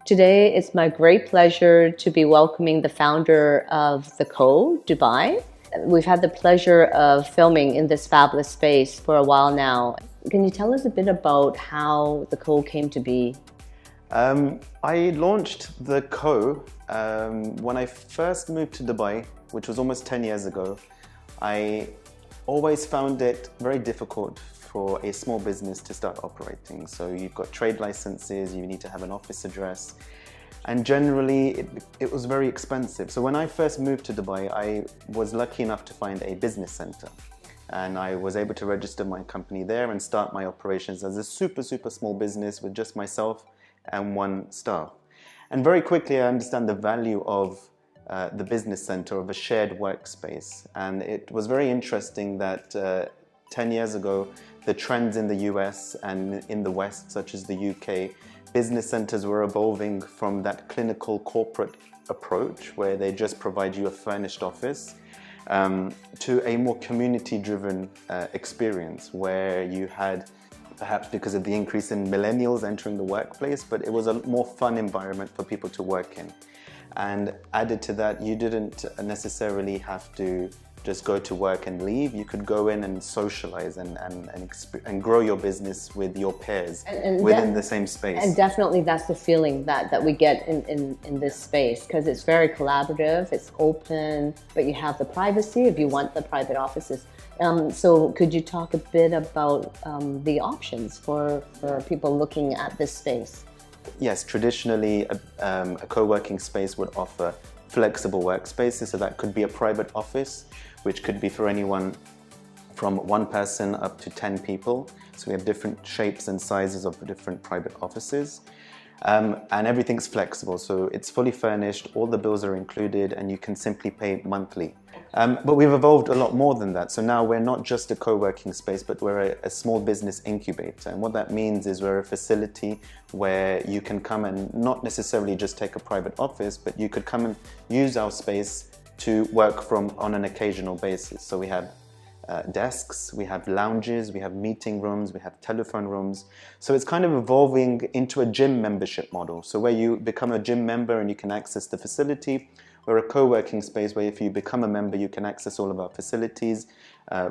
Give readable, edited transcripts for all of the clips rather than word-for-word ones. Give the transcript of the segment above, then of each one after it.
Today, it's my great pleasure to be welcoming the founder of The Co, Dubai. We've had the pleasure of filming in this fabulous space for a while now. Can you tell us a bit about how The Co came to be? I launched The Co when I first moved to Dubai, which was almost 10 years ago. I always found it very difficult for a small business to start operating. So you've got trade licenses, you need to have an office address, and generally it was very expensive. So when I first moved to Dubai, I was lucky enough to find a business center, and I was able to register my company there and start my operations as a super small business with just myself and one staff. And very quickly I understand the value of the business center, of a shared workspace. And it was very interesting that 10 years ago, the trends in the US and in the West, such as the UK, business centers were evolving from that clinical corporate approach where they just provide you a furnished office to a more community-driven experience where you had, perhaps because of the increase in millennials entering the workplace, but it was a more fun environment for people to work in. And added to that, you didn't necessarily have to just go to work and leave. You could go in and socialize and grow your business with your peers within the same space. And definitely that's the feeling that we get in this space, because it's very collaborative, it's open, but you have the privacy if you want the private offices. So could you talk a bit about the options for people looking at this space? Yes, traditionally a co-working space would offer flexible workspaces, so that could be a private office, which could be for anyone from one person up to 10 people. So we have different shapes and sizes of the different private offices. And everything's flexible, so it's fully furnished, all the bills are included, and you can simply pay monthly. But we've evolved a lot more than that. So now we're not just a co-working space, but we're a small business incubator. And what that means is we're a facility where you can come and not necessarily just take a private office, but you could come and use our space to work from on an occasional basis. So we have desks, we have lounges, we have meeting rooms, we have telephone rooms. So it's kind of evolving into a gym membership model. So where you become a gym member and you can access the facility. We're a co-working space where if you become a member, you can access all of our facilities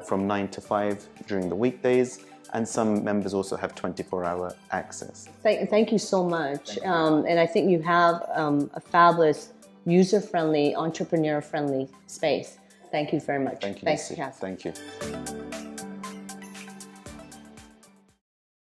from 9 to 5 during the weekdays. And some members also have 24-hour access. Thank you so much. And I think you have a fabulous, user-friendly, entrepreneur-friendly space. Thank you very much. Thank you. Thanks, Shahzad. Thank you.